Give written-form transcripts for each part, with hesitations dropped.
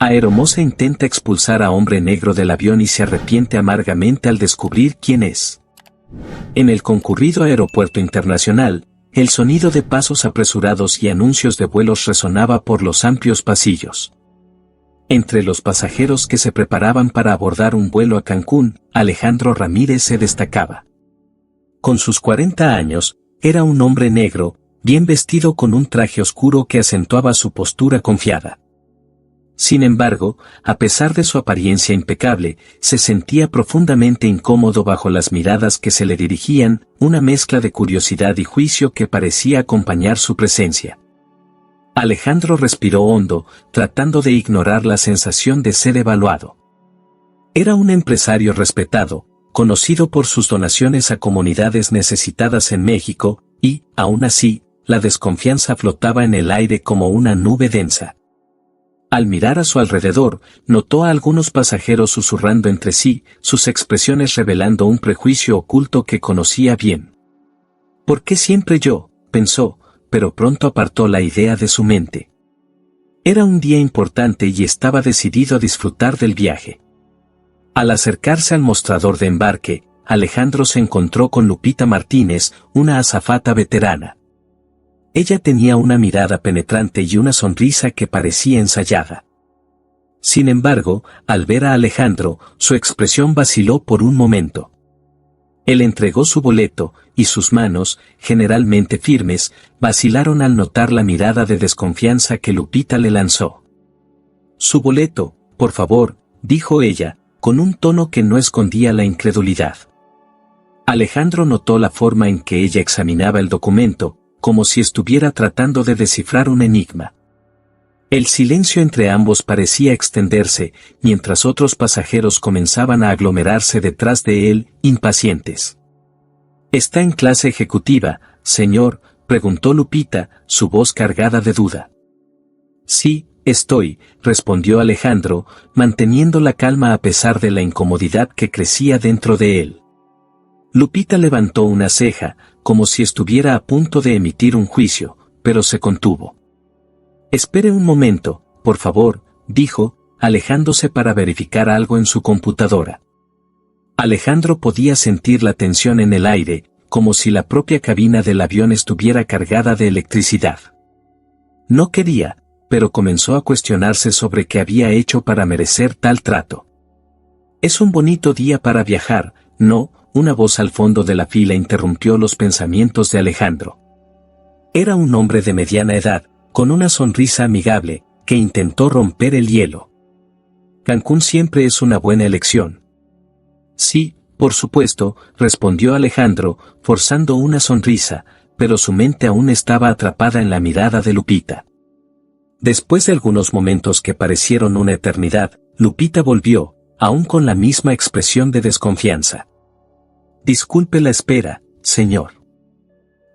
Aeromoza intenta expulsar a hombre negro del avión y se arrepiente amargamente al descubrir quién es. En el concurrido aeropuerto internacional, el sonido de pasos apresurados y anuncios de vuelos resonaba por los amplios pasillos. Entre los pasajeros que se preparaban para abordar un vuelo a Cancún, Alejandro Ramírez se destacaba. Con sus 40 años, era un hombre negro, bien vestido con un traje oscuro que acentuaba su postura confiada. Sin embargo, a pesar de su apariencia impecable, se sentía profundamente incómodo bajo las miradas que se le dirigían, una mezcla de curiosidad y juicio que parecía acompañar su presencia. Alejandro respiró hondo, tratando de ignorar la sensación de ser evaluado. Era un empresario respetado, conocido por sus donaciones a comunidades necesitadas en México, y, aún así, la desconfianza flotaba en el aire como una nube densa. Al mirar a su alrededor, notó a algunos pasajeros susurrando entre sí, sus expresiones revelando un prejuicio oculto que conocía bien. ¿Por qué siempre yo?, pensó, pero pronto apartó la idea de su mente. Era un día importante y estaba decidido a disfrutar del viaje. Al acercarse al mostrador de embarque, Alejandro se encontró con Lupita Martínez, una azafata veterana. Ella tenía una mirada penetrante y una sonrisa que parecía ensayada. Sin embargo, al ver a Alejandro, su expresión vaciló por un momento. Él entregó su boleto, y sus manos, generalmente firmes, vacilaron al notar la mirada de desconfianza que Lupita le lanzó. «Su boleto, por favor», dijo ella, con un tono que no escondía la incredulidad. Alejandro notó la forma en que ella examinaba el documento, como si estuviera tratando de descifrar un enigma. El silencio entre ambos parecía extenderse, mientras otros pasajeros comenzaban a aglomerarse detrás de él, impacientes. «¿Está en clase ejecutiva, señor?», preguntó Lupita, su voz cargada de duda. «Sí, estoy», respondió Alejandro, manteniendo la calma a pesar de la incomodidad que crecía dentro de él. Lupita levantó una ceja, como si estuviera a punto de emitir un juicio, pero se contuvo. «Espere un momento, por favor», dijo, alejándose para verificar algo en su computadora. Alejandro podía sentir la tensión en el aire, como si la propia cabina del avión estuviera cargada de electricidad. No quería, pero comenzó a cuestionarse sobre qué había hecho para merecer tal trato. «Es un bonito día para viajar, ¿no?», una voz al fondo de la fila interrumpió los pensamientos de Alejandro. Era un hombre de mediana edad, con una sonrisa amigable, que intentó romper el hielo. «Cancún siempre es una buena elección». «Sí, por supuesto», respondió Alejandro, forzando una sonrisa, pero su mente aún estaba atrapada en la mirada de Lupita. Después de algunos momentos que parecieron una eternidad, Lupita volvió, aún con la misma expresión de desconfianza. «Disculpe la espera, señor.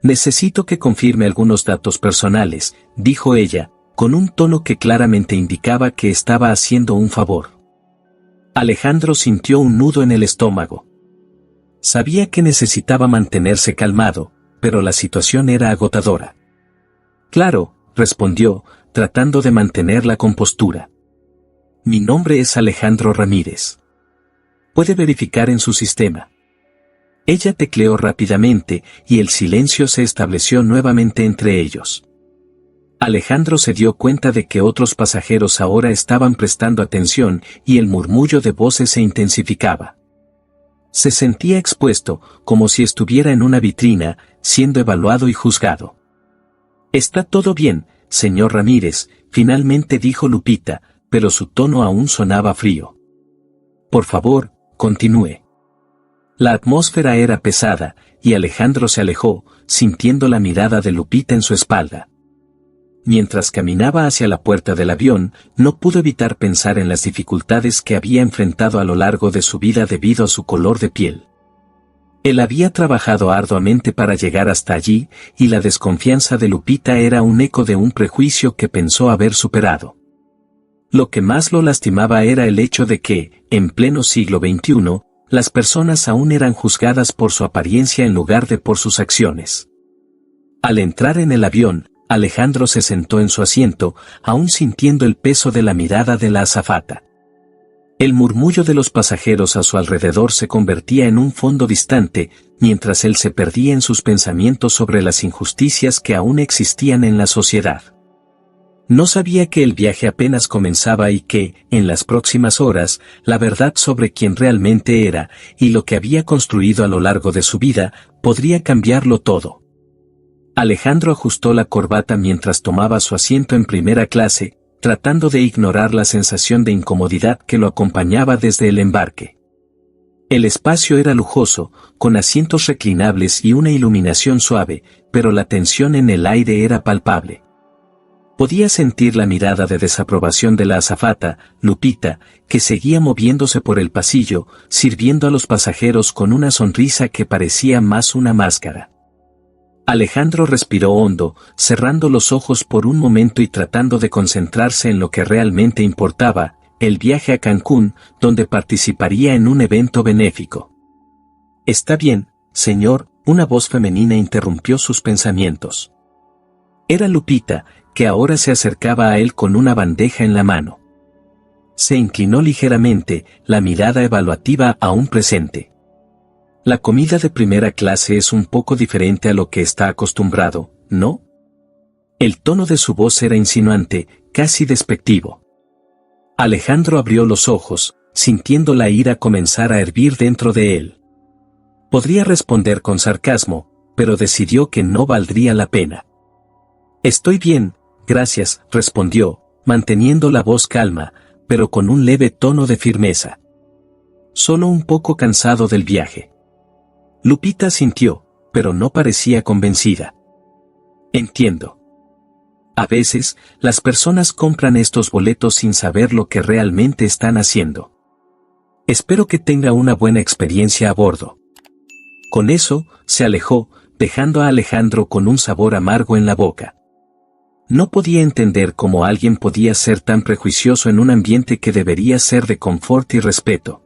Necesito que confirme algunos datos personales», dijo ella, con un tono que claramente indicaba que estaba haciendo un favor. Alejandro sintió un nudo en el estómago. Sabía que necesitaba mantenerse calmado, pero la situación era agotadora. «Claro», respondió, tratando de mantener la compostura. «Mi nombre es Alejandro Ramírez. Puede verificar en su sistema». Ella tecleó rápidamente, y el silencio se estableció nuevamente entre ellos. Alejandro se dio cuenta de que otros pasajeros ahora estaban prestando atención, y el murmullo de voces se intensificaba. Se sentía expuesto, como si estuviera en una vitrina, siendo evaluado y juzgado. «Está todo bien, señor Ramírez», finalmente dijo Lupita, pero su tono aún sonaba frío. «Por favor, continúe». La atmósfera era pesada, y Alejandro se alejó, sintiendo la mirada de Lupita en su espalda. Mientras caminaba hacia la puerta del avión, no pudo evitar pensar en las dificultades que había enfrentado a lo largo de su vida debido a su color de piel. Él había trabajado arduamente para llegar hasta allí, y la desconfianza de Lupita era un eco de un prejuicio que pensó haber superado. Lo que más lo lastimaba era el hecho de que, en pleno siglo XXI, las personas aún eran juzgadas por su apariencia en lugar de por sus acciones. Al entrar en el avión, Alejandro se sentó en su asiento, aún sintiendo el peso de la mirada de la azafata. El murmullo de los pasajeros a su alrededor se convertía en un fondo distante, mientras él se perdía en sus pensamientos sobre las injusticias que aún existían en la sociedad. No sabía que el viaje apenas comenzaba y que, en las próximas horas, la verdad sobre quién realmente era, y lo que había construido a lo largo de su vida, podría cambiarlo todo. Alejandro ajustó la corbata mientras tomaba su asiento en primera clase, tratando de ignorar la sensación de incomodidad que lo acompañaba desde el embarque. El espacio era lujoso, con asientos reclinables y una iluminación suave, pero la tensión en el aire era palpable. Podía sentir la mirada de desaprobación de la azafata, Lupita, que seguía moviéndose por el pasillo, sirviendo a los pasajeros con una sonrisa que parecía más una máscara. Alejandro respiró hondo, cerrando los ojos por un momento y tratando de concentrarse en lo que realmente importaba, el viaje a Cancún, donde participaría en un evento benéfico. «Está bien, señor», una voz femenina interrumpió sus pensamientos. Era Lupita, que ahora se acercaba a él con una bandeja en la mano. Se inclinó ligeramente, la mirada evaluativa aún presente. La comida de primera clase es un poco diferente a lo que está acostumbrado, ¿no? El tono de su voz era insinuante, casi despectivo. Alejandro abrió los ojos, sintiendo la ira comenzar a hervir dentro de él. Podría responder con sarcasmo, pero decidió que no valdría la pena. «Estoy bien, gracias», respondió, manteniendo la voz calma, pero con un leve tono de firmeza. «Solo un poco cansado del viaje». Lupita sintió, pero no parecía convencida. «Entiendo. A veces, las personas compran estos boletos sin saber lo que realmente están haciendo. Espero que tenga una buena experiencia a bordo». Con eso, se alejó, dejando a Alejandro con un sabor amargo en la boca. No podía entender cómo alguien podía ser tan prejuicioso en un ambiente que debería ser de confort y respeto.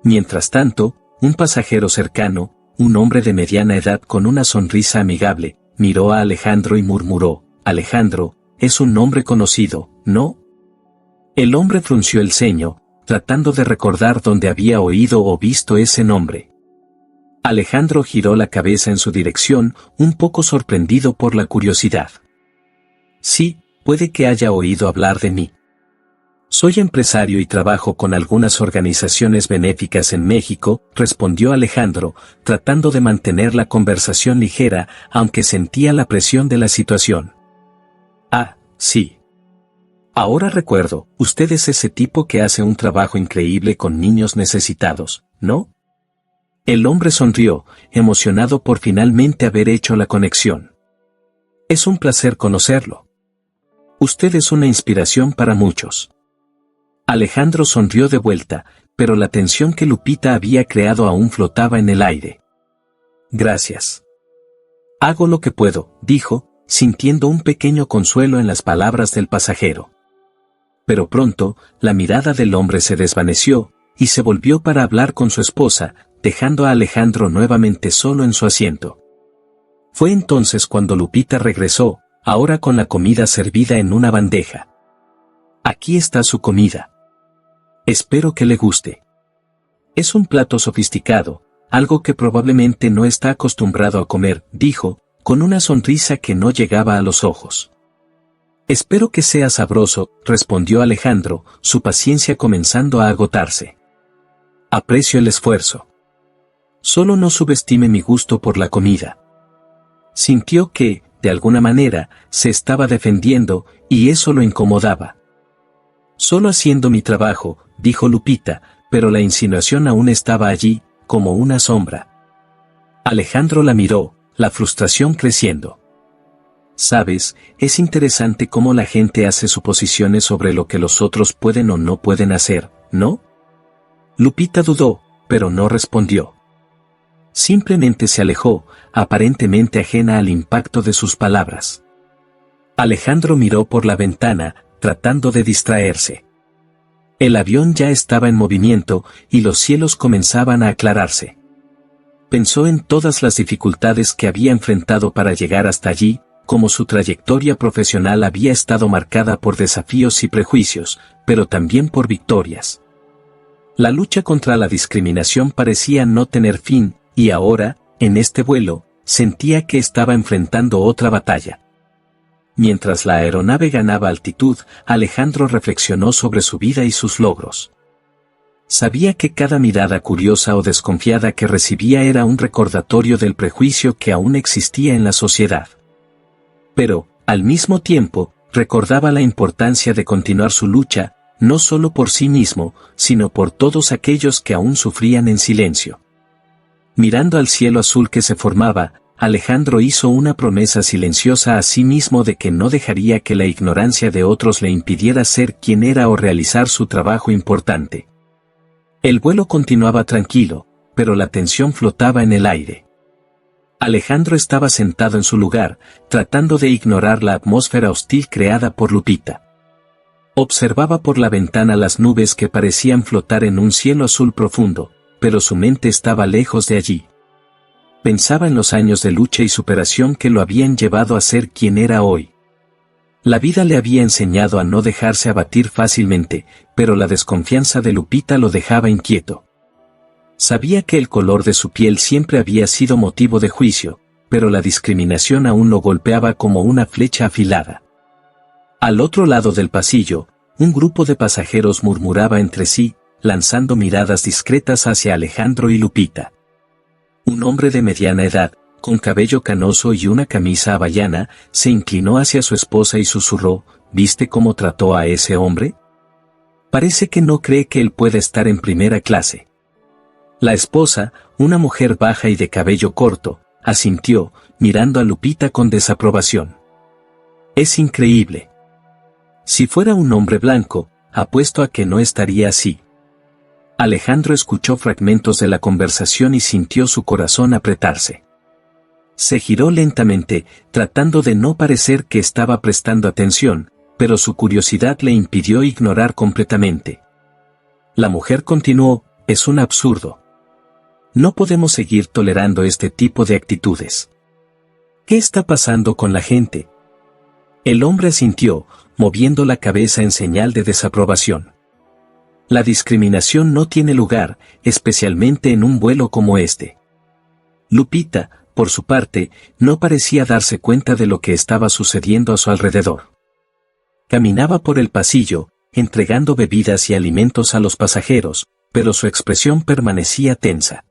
Mientras tanto, un pasajero cercano, un hombre de mediana edad con una sonrisa amigable, miró a Alejandro y murmuró: «Alejandro, es un nombre conocido, ¿no?». El hombre frunció el ceño, tratando de recordar dónde había oído o visto ese nombre. Alejandro giró la cabeza en su dirección, un poco sorprendido por la curiosidad. «Sí, puede que haya oído hablar de mí. Soy empresario y trabajo con algunas organizaciones benéficas en México», respondió Alejandro, tratando de mantener la conversación ligera, aunque sentía la presión de la situación. «Ah, sí. Ahora recuerdo, usted es ese tipo que hace un trabajo increíble con niños necesitados, ¿no?». El hombre sonrió, emocionado por finalmente haber hecho la conexión. «Es un placer conocerlo. Usted es una inspiración para muchos». Alejandro sonrió de vuelta, pero la tensión que Lupita había creado aún flotaba en el aire. «Gracias. Hago lo que puedo», dijo, sintiendo un pequeño consuelo en las palabras del pasajero. Pero pronto, la mirada del hombre se desvaneció, y se volvió para hablar con su esposa, dejando a Alejandro nuevamente solo en su asiento. Fue entonces cuando Lupita regresó, ahora con la comida servida en una bandeja. «Aquí está su comida. Espero que le guste. Es un plato sofisticado, algo que probablemente no está acostumbrado a comer», dijo, con una sonrisa que no llegaba a los ojos. «Espero que sea sabroso», respondió Alejandro, su paciencia comenzando a agotarse. «Aprecio el esfuerzo. Solo no subestime mi gusto por la comida». Sintió que, de alguna manera, se estaba defendiendo, y eso lo incomodaba. «Solo haciendo mi trabajo», dijo Lupita, pero la insinuación aún estaba allí, como una sombra. Alejandro la miró, la frustración creciendo. «Sabes, es interesante cómo la gente hace suposiciones sobre lo que los otros pueden o no pueden hacer, ¿no?». Lupita dudó, pero no respondió. Simplemente se alejó, aparentemente ajena al impacto de sus palabras. Alejandro miró por la ventana, tratando de distraerse. El avión ya estaba en movimiento, y los cielos comenzaban a aclararse. Pensó en todas las dificultades que había enfrentado para llegar hasta allí, como su trayectoria profesional había estado marcada por desafíos y prejuicios, pero también por victorias. La lucha contra la discriminación parecía no tener fin, y ahora, en este vuelo, sentía que estaba enfrentando otra batalla. Mientras la aeronave ganaba altitud, Alejandro reflexionó sobre su vida y sus logros. Sabía que cada mirada curiosa o desconfiada que recibía era un recordatorio del prejuicio que aún existía en la sociedad. Pero, al mismo tiempo, recordaba la importancia de continuar su lucha, no solo por sí mismo, sino por todos aquellos que aún sufrían en silencio. Mirando al cielo azul que se formaba, Alejandro hizo una promesa silenciosa a sí mismo de que no dejaría que la ignorancia de otros le impidiera ser quien era o realizar su trabajo importante. El vuelo continuaba tranquilo, pero la tensión flotaba en el aire. Alejandro estaba sentado en su lugar, tratando de ignorar la atmósfera hostil creada por Lupita. Observaba por la ventana las nubes que parecían flotar en un cielo azul profundo, pero su mente estaba lejos de allí. Pensaba en los años de lucha y superación que lo habían llevado a ser quien era hoy. La vida le había enseñado a no dejarse abatir fácilmente, pero la desconfianza de Lupita lo dejaba inquieto. Sabía que el color de su piel siempre había sido motivo de juicio, pero la discriminación aún lo golpeaba como una flecha afilada. Al otro lado del pasillo, un grupo de pasajeros murmuraba entre sí, lanzando miradas discretas hacia Alejandro y Lupita. Un hombre de mediana edad, con cabello canoso y una camisa hawaiana, se inclinó hacia su esposa y susurró, ¿viste cómo trató a ese hombre? Parece que no cree que él pueda estar en primera clase. La esposa, una mujer baja y de cabello corto, asintió, mirando a Lupita con desaprobación. Es increíble. Si fuera un hombre blanco, apuesto a que no estaría así. Alejandro escuchó fragmentos de la conversación y sintió su corazón apretarse. Se giró lentamente, tratando de no parecer que estaba prestando atención, pero su curiosidad le impidió ignorar completamente. La mujer continuó, es un absurdo. No podemos seguir tolerando este tipo de actitudes. ¿Qué está pasando con la gente? El hombre asintió, moviendo la cabeza en señal de desaprobación. La discriminación no tiene lugar, especialmente en un vuelo como este. Lupita, por su parte, no parecía darse cuenta de lo que estaba sucediendo a su alrededor. Caminaba por el pasillo, entregando bebidas y alimentos a los pasajeros, pero su expresión permanecía tensa.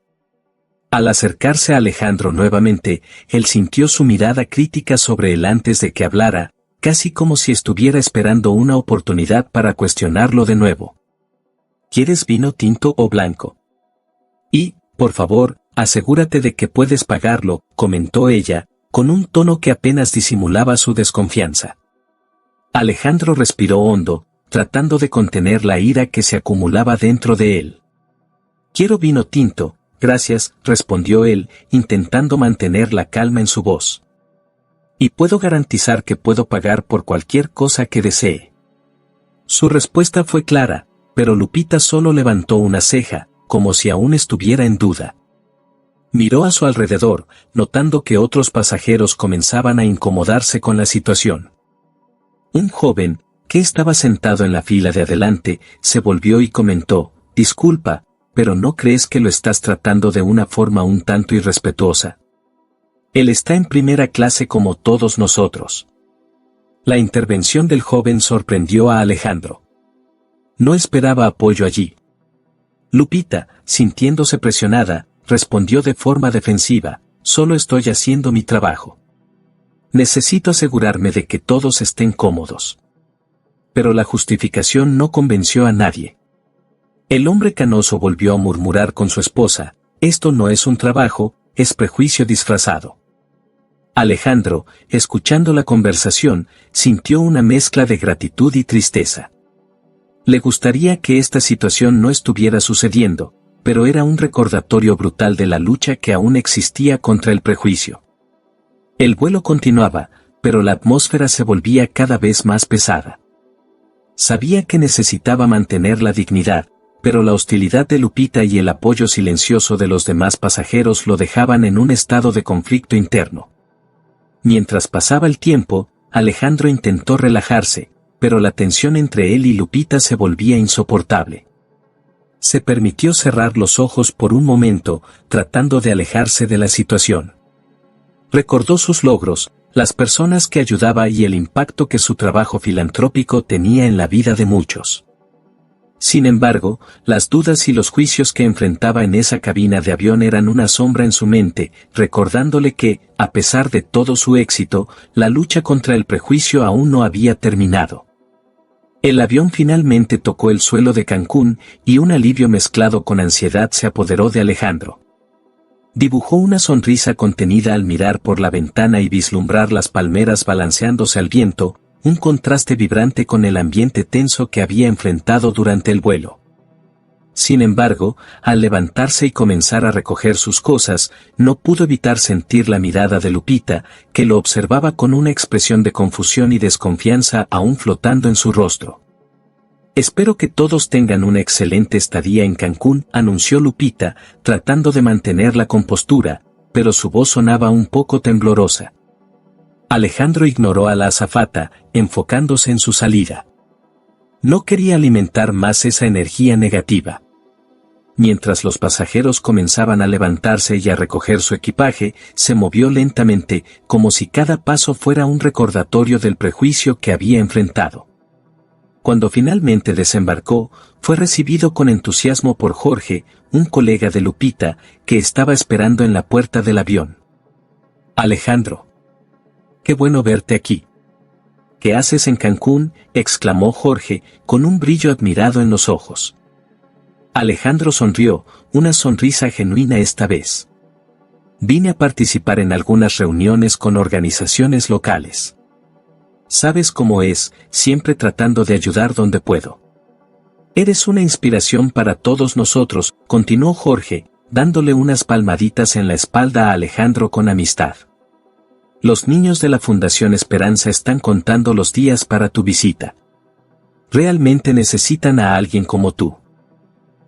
Al acercarse a Alejandro nuevamente, él sintió su mirada crítica sobre él antes de que hablara, casi como si estuviera esperando una oportunidad para cuestionarlo de nuevo. ¿Quieres vino tinto o blanco? Y, por favor, asegúrate de que puedes pagarlo, comentó ella, con un tono que apenas disimulaba su desconfianza. Alejandro respiró hondo, tratando de contener la ira que se acumulaba dentro de él. Quiero vino tinto, gracias, respondió él, intentando mantener la calma en su voz. Y puedo garantizar que puedo pagar por cualquier cosa que desee. Su respuesta fue clara, pero Lupita solo levantó una ceja, como si aún estuviera en duda. Miró a su alrededor, notando que otros pasajeros comenzaban a incomodarse con la situación. Un joven, que estaba sentado en la fila de adelante, se volvió y comentó, disculpa, pero ¿no crees que lo estás tratando de una forma un tanto irrespetuosa? Él está en primera clase como todos nosotros. La intervención del joven sorprendió a Alejandro. No esperaba apoyo allí. Lupita, sintiéndose presionada, respondió de forma defensiva, solo estoy haciendo mi trabajo. Necesito asegurarme de que todos estén cómodos. Pero la justificación no convenció a nadie. El hombre canoso volvió a murmurar con su esposa, esto no es un trabajo, es prejuicio disfrazado. Alejandro, escuchando la conversación, sintió una mezcla de gratitud y tristeza. Le gustaría que esta situación no estuviera sucediendo, pero era un recordatorio brutal de la lucha que aún existía contra el prejuicio. El vuelo continuaba, pero la atmósfera se volvía cada vez más pesada. Sabía que necesitaba mantener la dignidad, pero la hostilidad de Lupita y el apoyo silencioso de los demás pasajeros lo dejaban en un estado de conflicto interno. Mientras pasaba el tiempo, Alejandro intentó relajarse, pero la tensión entre él y Lupita se volvía insoportable. Se permitió cerrar los ojos por un momento, tratando de alejarse de la situación. Recordó sus logros, las personas que ayudaba y el impacto que su trabajo filantrópico tenía en la vida de muchos. Sin embargo, las dudas y los juicios que enfrentaba en esa cabina de avión eran una sombra en su mente, recordándole que, a pesar de todo su éxito, la lucha contra el prejuicio aún no había terminado. El avión finalmente tocó el suelo de Cancún, y un alivio mezclado con ansiedad se apoderó de Alejandro. Dibujó una sonrisa contenida al mirar por la ventana y vislumbrar las palmeras balanceándose al viento, un contraste vibrante con el ambiente tenso que había enfrentado durante el vuelo. Sin embargo, al levantarse y comenzar a recoger sus cosas, no pudo evitar sentir la mirada de Lupita, que lo observaba con una expresión de confusión y desconfianza aún flotando en su rostro. «Espero que todos tengan una excelente estadía en Cancún», anunció Lupita, tratando de mantener la compostura, pero su voz sonaba un poco temblorosa. Alejandro ignoró a la azafata, enfocándose en su salida. No quería alimentar más esa energía negativa. Mientras los pasajeros comenzaban a levantarse y a recoger su equipaje, se movió lentamente, como si cada paso fuera un recordatorio del prejuicio que había enfrentado. Cuando finalmente desembarcó, fue recibido con entusiasmo por Jorge, un colega de Lupita, que estaba esperando en la puerta del avión. «Alejandro. Qué bueno verte aquí». «¿Qué haces en Cancún?», exclamó Jorge, con un brillo admirado en los ojos. Alejandro sonrió, una sonrisa genuina esta vez. «Vine a participar en algunas reuniones con organizaciones locales. Sabes cómo es, siempre tratando de ayudar donde puedo. Eres una inspiración para todos nosotros», continuó Jorge, dándole unas palmaditas en la espalda a Alejandro con amistad. «Los niños de la Fundación Esperanza están contando los días para tu visita. Realmente necesitan a alguien como tú».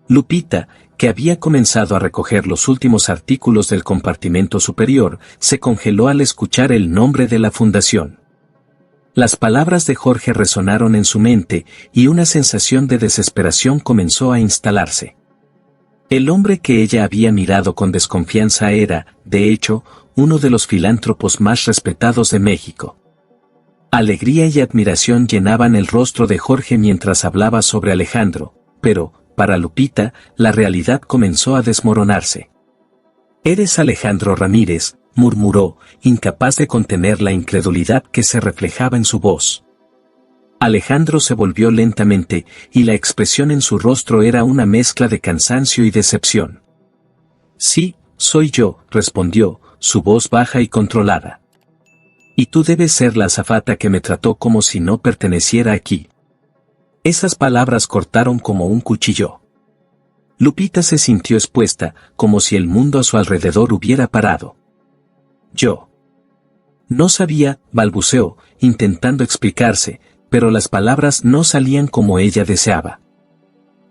Lupita, que había comenzado a recoger los últimos artículos del compartimento superior, se congeló al escuchar el nombre de la fundación. Las palabras de Jorge resonaron en su mente, y una sensación de desesperación comenzó a instalarse. El hombre que ella había mirado con desconfianza era, de hecho, uno de los filántropos más respetados de México. Alegría y admiración llenaban el rostro de Jorge mientras hablaba sobre Alejandro, pero, para Lupita, la realidad comenzó a desmoronarse. «¿Eres Alejandro Ramírez?», murmuró, incapaz de contener la incredulidad que se reflejaba en su voz. Alejandro se volvió lentamente, y la expresión en su rostro era una mezcla de cansancio y decepción. «Sí, soy yo», respondió, su voz baja y controlada. «Y tú debes ser la azafata que me trató como si no perteneciera aquí». Esas palabras cortaron como un cuchillo. Lupita se sintió expuesta, como si el mundo a su alrededor hubiera parado. «Yo no sabía», balbuceó, intentando explicarse, pero las palabras no salían como ella deseaba.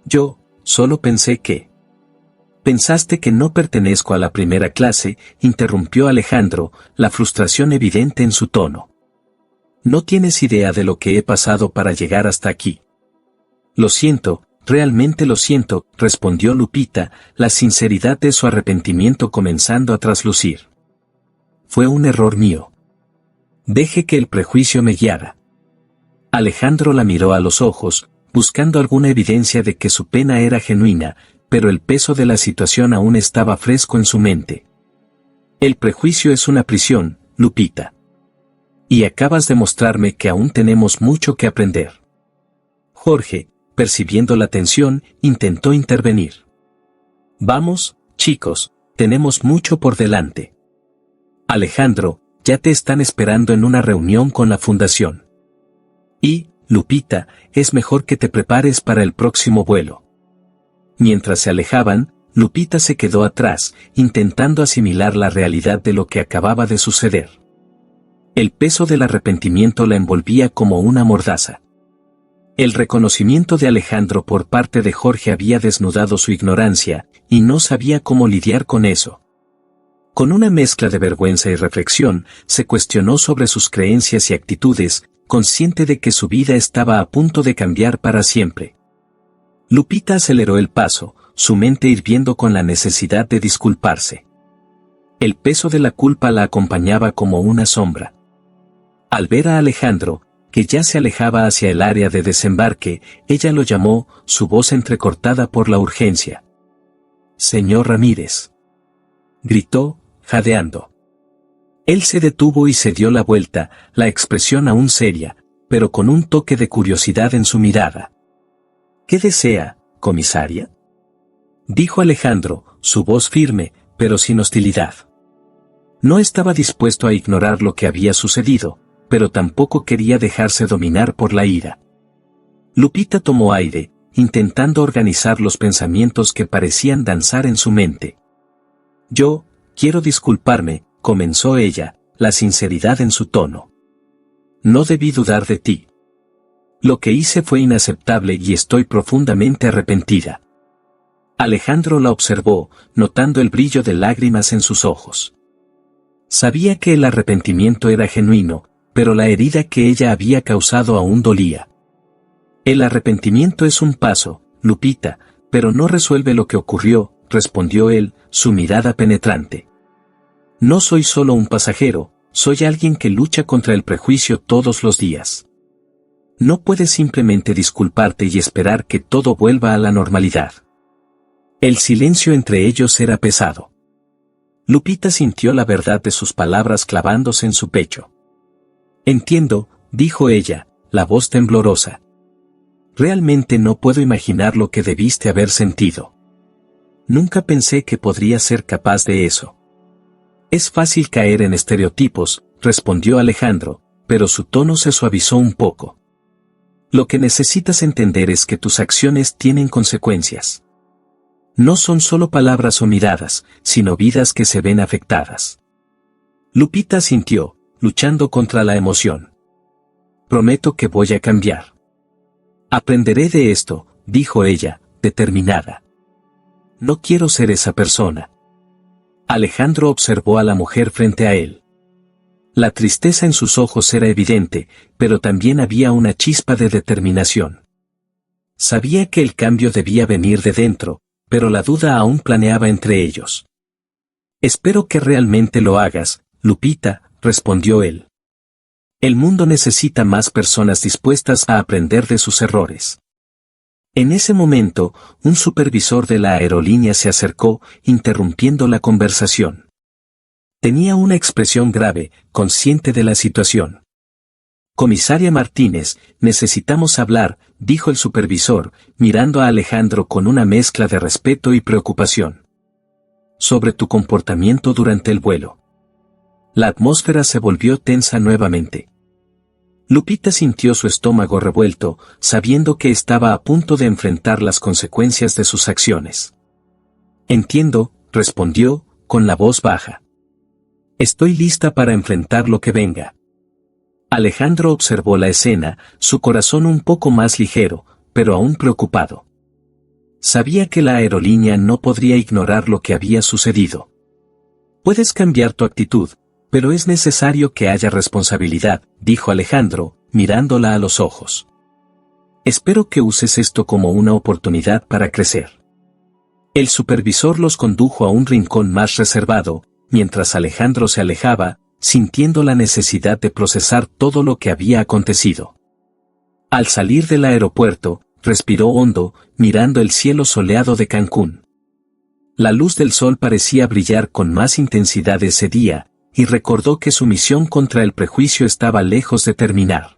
«Yo solo pensé que». «¿Pensaste que no pertenezco a la primera clase?», interrumpió Alejandro, la frustración evidente en su tono. «No tienes idea de lo que he pasado para llegar hasta aquí». «Lo siento, realmente lo siento», respondió Lupita, la sinceridad de su arrepentimiento comenzando a traslucir. «Fue un error mío. Deje que el prejuicio me guiara». Alejandro la miró a los ojos, buscando alguna evidencia de que su pena era genuina, pero el peso de la situación aún estaba fresco en su mente. «El prejuicio es una prisión, Lupita. Y acabas de mostrarme que aún tenemos mucho que aprender». Jorge, percibiendo la tensión, intentó intervenir. «Vamos, chicos, tenemos mucho por delante. Alejandro, ya te están esperando en una reunión con la fundación. Y, Lupita, es mejor que te prepares para el próximo vuelo». Mientras se alejaban, Lupita se quedó atrás, intentando asimilar la realidad de lo que acababa de suceder. El peso del arrepentimiento la envolvía como una mordaza. El reconocimiento de Alejandro por parte de Jorge había desnudado su ignorancia, y no sabía cómo lidiar con eso. Con una mezcla de vergüenza y reflexión, se cuestionó sobre sus creencias y actitudes, consciente de que su vida estaba a punto de cambiar para siempre. Lupita aceleró el paso, su mente hirviendo con la necesidad de disculparse. El peso de la culpa la acompañaba como una sombra. Al ver a Alejandro, que ya se alejaba hacia el área de desembarque, ella lo llamó, su voz entrecortada por la urgencia. «Señor Ramírez», gritó, jadeando. Él se detuvo y se dio la vuelta, la expresión aún seria, pero con un toque de curiosidad en su mirada. «¿Qué desea, comisaria?», dijo Alejandro, su voz firme, pero sin hostilidad. No estaba dispuesto a ignorar lo que había sucedido, pero tampoco quería dejarse dominar por la ira. Lupita tomó aire, intentando organizar los pensamientos que parecían danzar en su mente. «Yo, quiero disculparme», comenzó ella, la sinceridad en su tono. «No debí dudar de ti. Lo que hice fue inaceptable y estoy profundamente arrepentida». Alejandro la observó, notando el brillo de lágrimas en sus ojos. Sabía que el arrepentimiento era genuino, pero la herida que ella había causado aún dolía. «El arrepentimiento es un paso, Lupita, pero no resuelve lo que ocurrió», respondió él, su mirada penetrante. «No soy solo un pasajero, soy alguien que lucha contra el prejuicio todos los días. No puedes simplemente disculparte y esperar que todo vuelva a la normalidad». El silencio entre ellos era pesado. Lupita sintió la verdad de sus palabras clavándose en su pecho. «Entiendo», dijo ella, la voz temblorosa. «Realmente no puedo imaginar lo que debiste haber sentido. Nunca pensé que podría ser capaz de eso». «Es fácil caer en estereotipos», respondió Alejandro, pero su tono se suavizó un poco. «Lo que necesitas entender es que tus acciones tienen consecuencias. No son solo palabras o miradas, sino vidas que se ven afectadas». Lupita asintió, luchando contra la emoción. «Prometo que voy a cambiar. Aprenderé de esto», dijo ella, determinada. «No quiero ser esa persona». Alejandro observó a la mujer frente a él. La tristeza en sus ojos era evidente, pero también había una chispa de determinación. Sabía que el cambio debía venir de dentro, pero la duda aún planeaba entre ellos. «Espero que realmente lo hagas, Lupita», respondió él. «El mundo necesita más personas dispuestas a aprender de sus errores». En ese momento, un supervisor de la aerolínea se acercó, interrumpiendo la conversación. Tenía una expresión grave, consciente de la situación. «Comisaria Martínez, necesitamos hablar», dijo el supervisor, mirando a Alejandro con una mezcla de respeto y preocupación. «Sobre tu comportamiento durante el vuelo». La atmósfera se volvió tensa nuevamente. Lupita sintió su estómago revuelto, sabiendo que estaba a punto de enfrentar las consecuencias de sus acciones. «Entiendo», respondió, con la voz baja. «Estoy lista para enfrentar lo que venga». Alejandro observó la escena, su corazón un poco más ligero, pero aún preocupado. Sabía que la aerolínea no podría ignorar lo que había sucedido. «Puedes cambiar tu actitud, pero es necesario que haya responsabilidad», dijo Alejandro, mirándola a los ojos. «Espero que uses esto como una oportunidad para crecer». El supervisor los condujo a un rincón más reservado, mientras Alejandro se alejaba, sintiendo la necesidad de procesar todo lo que había acontecido. Al salir del aeropuerto, respiró hondo, mirando el cielo soleado de Cancún. La luz del sol parecía brillar con más intensidad ese día, y recordó que su misión contra el prejuicio estaba lejos de terminar.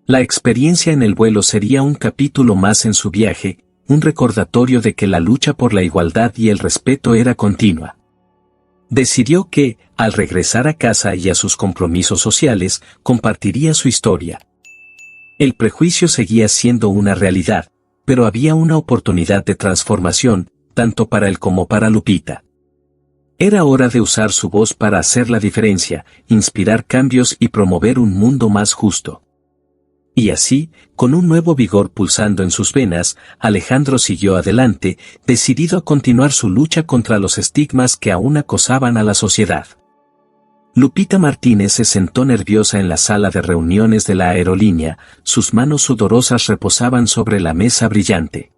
La experiencia en el vuelo sería un capítulo más en su viaje, un recordatorio de que la lucha por la igualdad y el respeto era continua. Decidió que, al regresar a casa y a sus compromisos sociales, compartiría su historia. El prejuicio seguía siendo una realidad, pero había una oportunidad de transformación, tanto para él como para Lupita. Era hora de usar su voz para hacer la diferencia, inspirar cambios y promover un mundo más justo. Y así, con un nuevo vigor pulsando en sus venas, Alejandro siguió adelante, decidido a continuar su lucha contra los estigmas que aún acosaban a la sociedad. Lupita Martínez se sentó nerviosa en la sala de reuniones de la aerolínea, sus manos sudorosas reposaban sobre la mesa brillante.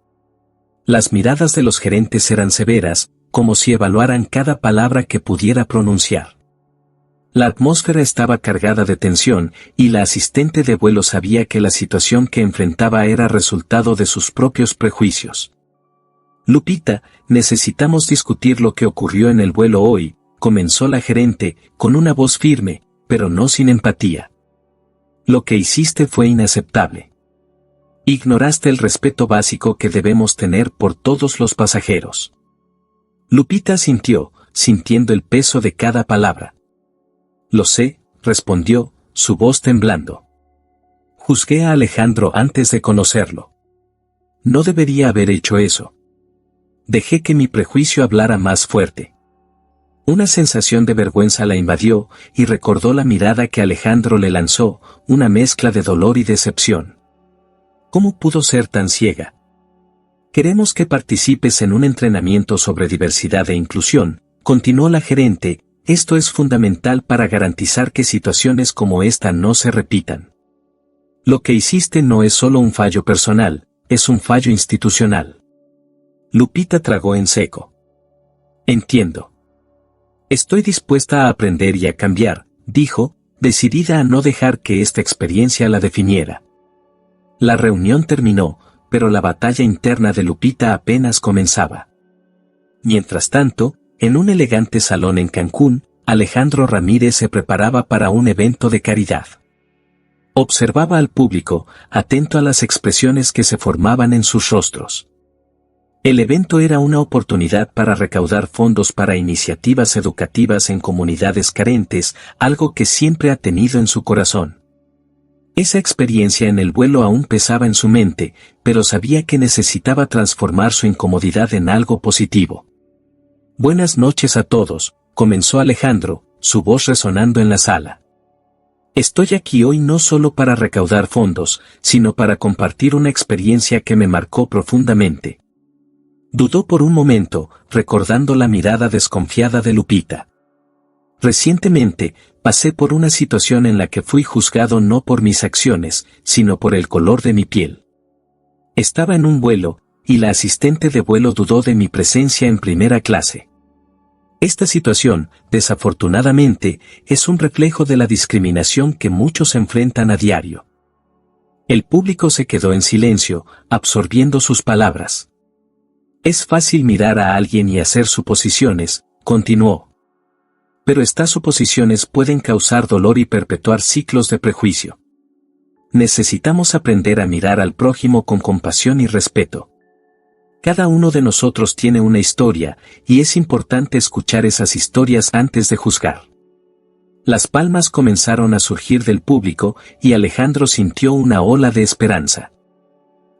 Las miradas de los gerentes eran severas, como si evaluaran cada palabra que pudiera pronunciar. La atmósfera estaba cargada de tensión, y la asistente de vuelo sabía que la situación que enfrentaba era resultado de sus propios prejuicios. Lupita, necesitamos discutir lo que ocurrió en el vuelo hoy, comenzó la gerente, con una voz firme, pero no sin empatía. Lo que hiciste fue inaceptable. Ignoraste el respeto básico que debemos tener por todos los pasajeros. Lupita asintió, sintiendo el peso de cada palabra. Lo sé, respondió, su voz temblando. Juzgué a Alejandro antes de conocerlo. No debería haber hecho eso. Dejé que mi prejuicio hablara más fuerte. Una sensación de vergüenza la invadió, y recordó la mirada que Alejandro le lanzó, una mezcla de dolor y decepción. ¿Cómo pudo ser tan ciega? Queremos que participes en un entrenamiento sobre diversidad e inclusión, continuó la gerente. Esto es fundamental para garantizar que situaciones como esta no se repitan. Lo que hiciste no es solo un fallo personal, es un fallo institucional. Lupita tragó en seco. Entiendo. Estoy dispuesta a aprender y a cambiar, dijo, decidida a no dejar que esta experiencia la definiera. La reunión terminó, pero la batalla interna de Lupita apenas comenzaba. Mientras tanto, en un elegante salón en Cancún, Alejandro Ramírez se preparaba para un evento de caridad. Observaba al público, atento a las expresiones que se formaban en sus rostros. El evento era una oportunidad para recaudar fondos para iniciativas educativas en comunidades carentes, algo que siempre ha tenido en su corazón. Esa experiencia en el vuelo aún pesaba en su mente, pero sabía que necesitaba transformar su incomodidad en algo positivo. Buenas noches a todos, comenzó Alejandro, su voz resonando en la sala. Estoy aquí hoy no solo para recaudar fondos, sino para compartir una experiencia que me marcó profundamente. Dudó por un momento, recordando la mirada desconfiada de Lupita. Recientemente, pasé por una situación en la que fui juzgado no por mis acciones, sino por el color de mi piel. Estaba en un vuelo, y la asistente de vuelo dudó de mi presencia en primera clase. Esta situación, desafortunadamente, es un reflejo de la discriminación que muchos enfrentan a diario. El público se quedó en silencio, absorbiendo sus palabras. Es fácil mirar a alguien y hacer suposiciones, continuó. Pero estas suposiciones pueden causar dolor y perpetuar ciclos de prejuicio. Necesitamos aprender a mirar al prójimo con compasión y respeto. Cada uno de nosotros tiene una historia, y es importante escuchar esas historias antes de juzgar. Las palmas comenzaron a surgir del público, y Alejandro sintió una ola de esperanza.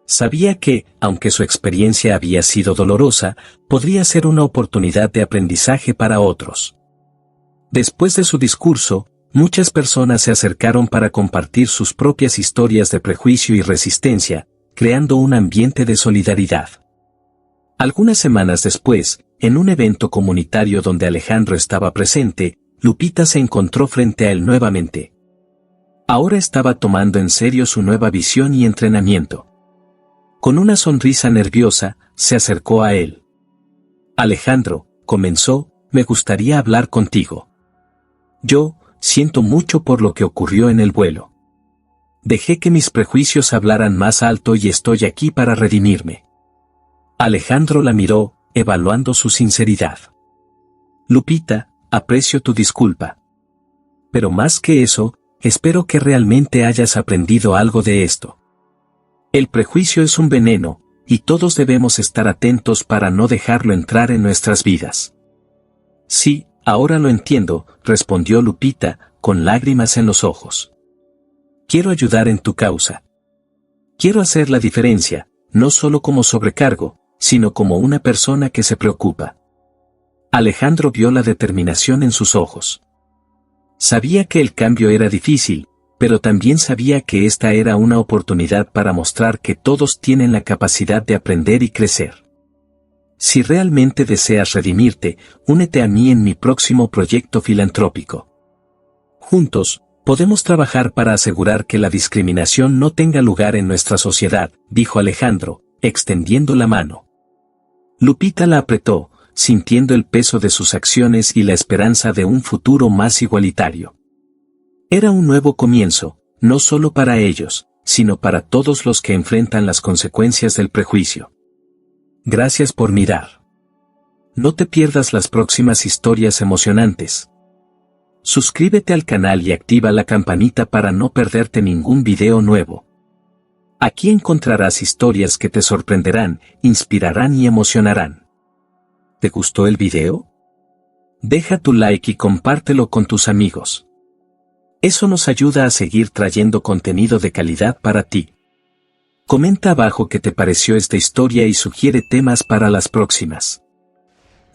Sabía que, aunque su experiencia había sido dolorosa, podría ser una oportunidad de aprendizaje para otros. Después de su discurso, muchas personas se acercaron para compartir sus propias historias de prejuicio y resistencia, creando un ambiente de solidaridad. Algunas semanas después, en un evento comunitario donde Alejandro estaba presente, Lupita se encontró frente a él nuevamente. Ahora estaba tomando en serio su nueva visión y entrenamiento. Con una sonrisa nerviosa, se acercó a él. Alejandro, comenzó, me gustaría hablar contigo. Yo, siento mucho por lo que ocurrió en el vuelo. Dejé que mis prejuicios hablaran más alto y estoy aquí para redimirme. Alejandro la miró, evaluando su sinceridad. Lupita, aprecio tu disculpa. Pero más que eso, espero que realmente hayas aprendido algo de esto. El prejuicio es un veneno, y todos debemos estar atentos para no dejarlo entrar en nuestras vidas. Sí, ahora lo entiendo, respondió Lupita, con lágrimas en los ojos. Quiero ayudar en tu causa. Quiero hacer la diferencia, no solo como sobrecargo, sino como una persona que se preocupa. Alejandro vio la determinación en sus ojos. Sabía que el cambio era difícil, pero también sabía que esta era una oportunidad para mostrar que todos tienen la capacidad de aprender y crecer. Si realmente deseas redimirte, únete a mí en mi próximo proyecto filantrópico. Juntos, podemos trabajar para asegurar que la discriminación no tenga lugar en nuestra sociedad, dijo Alejandro, extendiendo la mano. Lupita la apretó, sintiendo el peso de sus acciones y la esperanza de un futuro más igualitario. Era un nuevo comienzo, no solo para ellos, sino para todos los que enfrentan las consecuencias del prejuicio. Gracias por mirar. No te pierdas las próximas historias emocionantes. Suscríbete al canal y activa la campanita para no perderte ningún video nuevo. Aquí encontrarás historias que te sorprenderán, inspirarán y emocionarán. ¿Te gustó el video? Deja tu like y compártelo con tus amigos. Eso nos ayuda a seguir trayendo contenido de calidad para ti. Comenta abajo qué te pareció esta historia y sugiere temas para las próximas.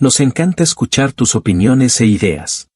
Nos encanta escuchar tus opiniones e ideas.